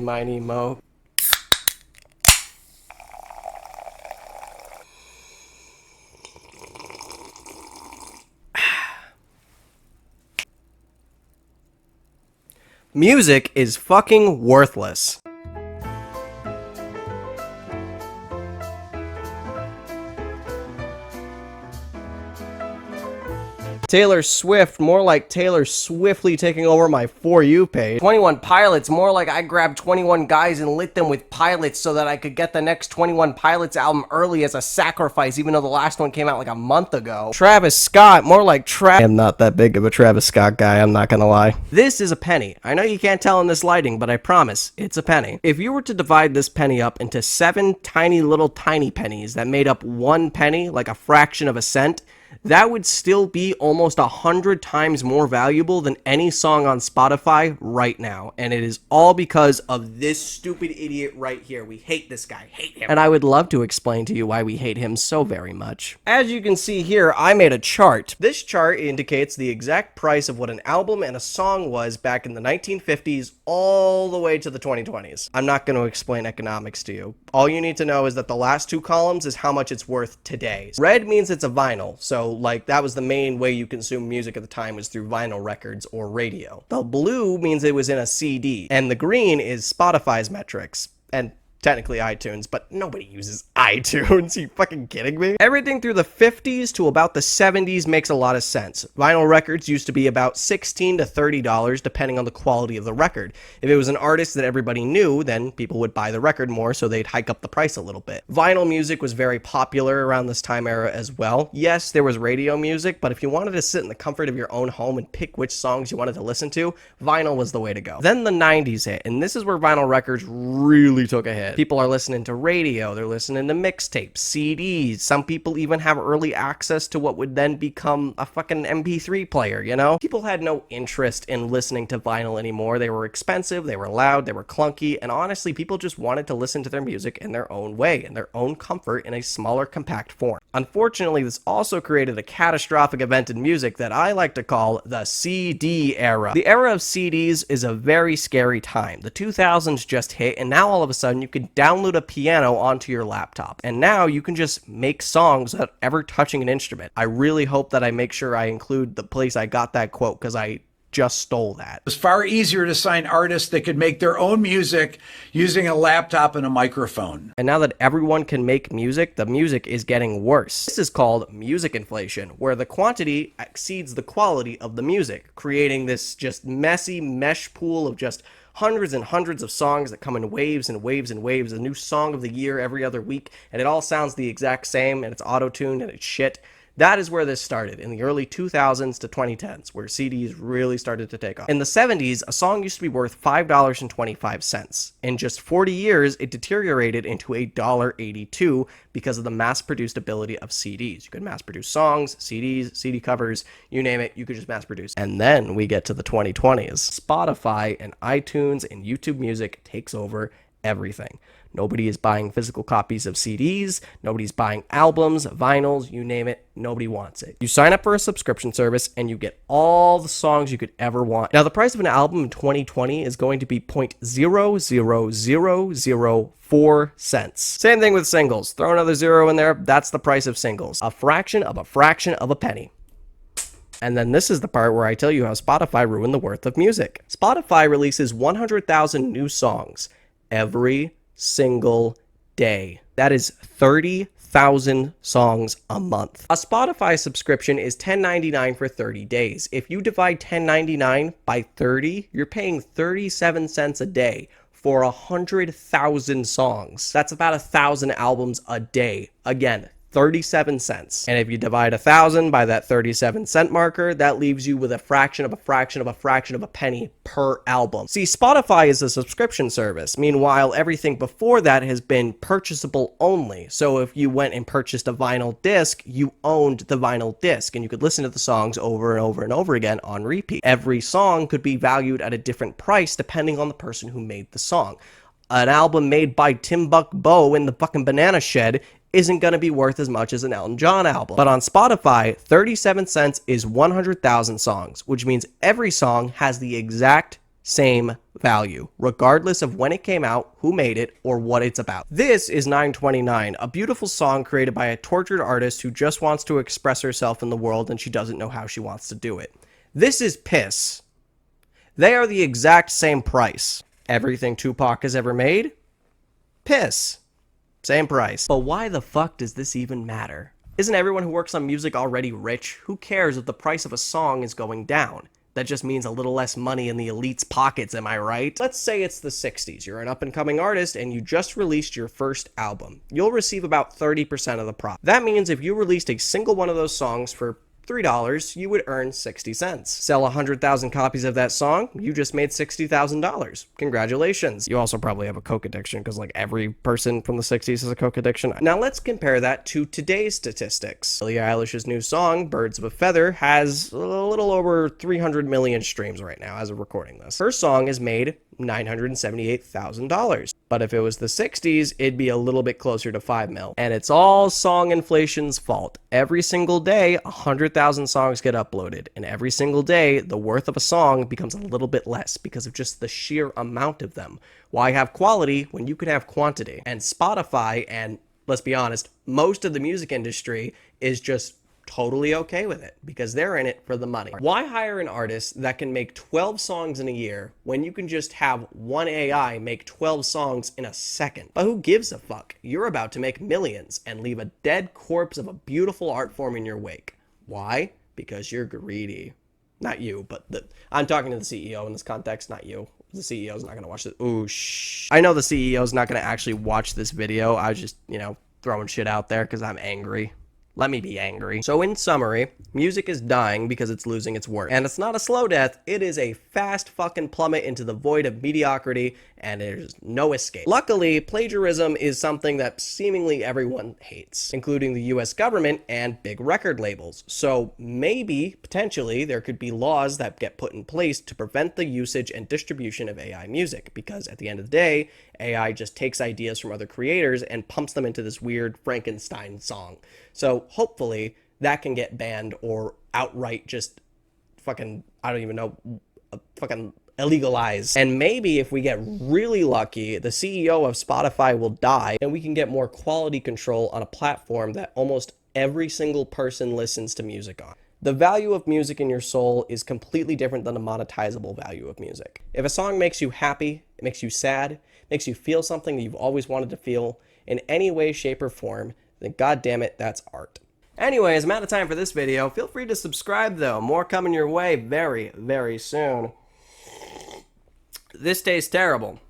miny, mo. Music is fucking worthless. Taylor Swift, more like Taylor swiftly taking over my For You page. 21 Pilots, more like I grabbed 21 guys and lit them with pilots so that I could get the next 21 Pilots album early as a sacrifice, even though the last one came out like a month ago. Travis Scott, more like I am not that big of a Travis Scott guy, I'm not gonna lie. This is a penny. I know you can't tell in this lighting, but I promise, it's a penny. If you were to divide this penny up into 7 tiny little tiny pennies that made up 1 penny, like a fraction of a cent, that would still be almost 100 times more valuable than any song on Spotify right now. And it is all because of this stupid idiot right here. We hate this guy. Hate him. And I would love to explain to you why we hate him so very much. As you can see here, I made a chart. This chart indicates the exact price of what an album and a song was back in the 1950s all the way to the 2020s. I'm not going to explain economics to you. All you need to know is that the last 2 columns is how much it's worth today. Red means it's a vinyl, so like that was the main way you consumed music at the time, was through vinyl records or radio. The blue means it was in a CD, and the green is Spotify's metrics, and technically iTunes, but nobody uses iTunes. Are you fucking kidding me? Everything through the 50s to about the 70s makes a lot of sense. Vinyl records used to be about $16 to $30 depending on the quality of the record. If it was an artist that everybody knew, then people would buy the record more, so they'd hike up the price a little bit. Vinyl music was very popular around this time era as well. Yes, there was radio music, but if you wanted to sit in the comfort of your own home and pick which songs you wanted to listen to, vinyl was the way to go. Then the 90s hit, and this is where vinyl records really took a hit. People are listening to radio, they're listening to mixtapes, CDs. Some people even have early access to what would then become a fucking MP3 player, you know? People had no interest in listening to vinyl anymore. They were expensive, they were loud, they were clunky, and honestly, people just wanted to listen to their music in their own way, in their own comfort, in a smaller, compact form. Unfortunately, this also created a catastrophic event in music that I like to call the CD era. The era of CDs is a very scary time. The 2000s just hit, and now all of a sudden you can download a piano onto your laptop, and now you can just make songs without ever touching an instrument. I really hope that I make sure I include the place I got that quote, because I just stole that. It was far easier to sign artists that could make their own music using a laptop and a microphone. And now that everyone can make music, the music is getting worse. This is called music inflation, where the quantity exceeds the quality of the music, creating this just messy mesh pool of just hundreds and hundreds of songs that come in waves and waves and waves, a new song of the year every other week, and it all sounds the exact same, and it's auto-tuned, and it's shit. That is where this started, in the early 2000s to 2010s, where CDs really started to take off. In the 70s, a song used to be worth $5.25. In just 40 years, it deteriorated into $1.82 because of the mass-produced ability of CDs. You could mass-produce songs, CDs, CD covers, you name it, you could just mass-produce. And then we get to the 2020s. Spotify and iTunes and YouTube Music takes over everything. Nobody is buying physical copies of CDs. Nobody's buying albums, vinyls, you name it. Nobody wants it. You sign up for a subscription service and you get all the songs you could ever want. Now, the price of an album in 2020 is going to be 0.00004 cents. Same thing with singles. Throw another zero in there. That's the price of singles. A fraction of a penny. And then this is the part where I tell you how Spotify ruined the worth of music. Spotify releases 100,000 new songs every single day. That is 30,000 songs a month. A Spotify subscription is $10.99 for 30 days. If you divide $10.99 by 30, you're paying 37 cents a day for 100,000 songs. That's about 1,000 albums a day. Again, 37 cents. And if you divide 1,000 by that 37 cent marker, that leaves you with a fraction of a fraction of a fraction of a penny per album. See, Spotify is a subscription service. Meanwhile, everything before that has been purchasable only. So if you went and purchased a vinyl disc, you owned the vinyl disc and you could listen to the songs over and over and over again on repeat. Every song could be valued at a different price depending on the person who made the song. An album made by Timbuk Bo in the fucking Banana Shed isn't going to be worth as much as an Elton John album. But on Spotify, 37 cents is 100,000 songs, which means every song has the exact same value, regardless of when it came out, who made it, or what it's about. This is 929, a beautiful song created by a tortured artist who just wants to express herself in the world and she doesn't know how she wants to do it. This is Piss. They are the exact same price. Everything Tupac has ever made? Piss. Same price. But why the fuck does this even matter? Isn't everyone who works on music already rich? Who cares if the price of a song is going down? That just means a little less money in the elite's pockets, am I right? Let's say it's the 60s. You're an up-and-coming artist and you just released your first album. You'll receive about 30% of the profit. That means if you released a single one of those songs for $3, you would earn 60 cents. Sell 100,000 copies of that song, you just made $60,000. Congratulations. You also probably have a coke addiction because like every person from the 60s has a coke addiction. Now let's compare that to today's statistics. Billie Eilish's new song, Birds of a Feather, has a little over 300 million streams right now as of recording this. Her song has made $978,000. But if it was the 60s, it'd be a little bit closer to 5 mil. And it's all song inflation's fault. Every single day, 100,000 songs get uploaded. And every single day, the worth of a song becomes a little bit less because of just the sheer amount of them. Why have quality when you can have quantity? And Spotify, and let's be honest, most of the music industry is just totally okay with it because they're in it for the money. Why hire an artist that can make 12 songs in a year when you can just have one AI make 12 songs in a second? But who gives a fuck? You're about to make millions and leave a dead corpse of a beautiful art form in your wake. Why? Because you're greedy. Not you, but I'm talking to the CEO in this context, not you. The CEO's not going to watch this. Ooh, shh. I know the CEO's not going to actually watch this video. I was just, throwing shit out there because I'm angry. Let me be angry. So in summary, music is dying because it's losing its worth. And it's not a slow death, it is a fast fucking plummet into the void of mediocrity, and there's no escape. Luckily, plagiarism is something that seemingly everyone hates, including the US government and big record labels. So maybe, potentially, there could be laws that get put in place to prevent the usage and distribution of AI music, because at the end of the day, AI just takes ideas from other creators and pumps them into this weird Frankenstein song. So hopefully that can get banned or outright just fucking, I don't even know, fucking illegalized. And maybe if we get really lucky, the CEO of Spotify will die and we can get more quality control on a platform that almost every single person listens to music on. The value of music in your soul is completely different than the monetizable value of music. If a song makes you happy, it makes you sad, makes you feel something that you've always wanted to feel in any way, shape, or form, then goddamn it, that's art. Anyways, I'm out of time for this video. Feel free to subscribe though. More coming your way very, very soon. This tastes terrible.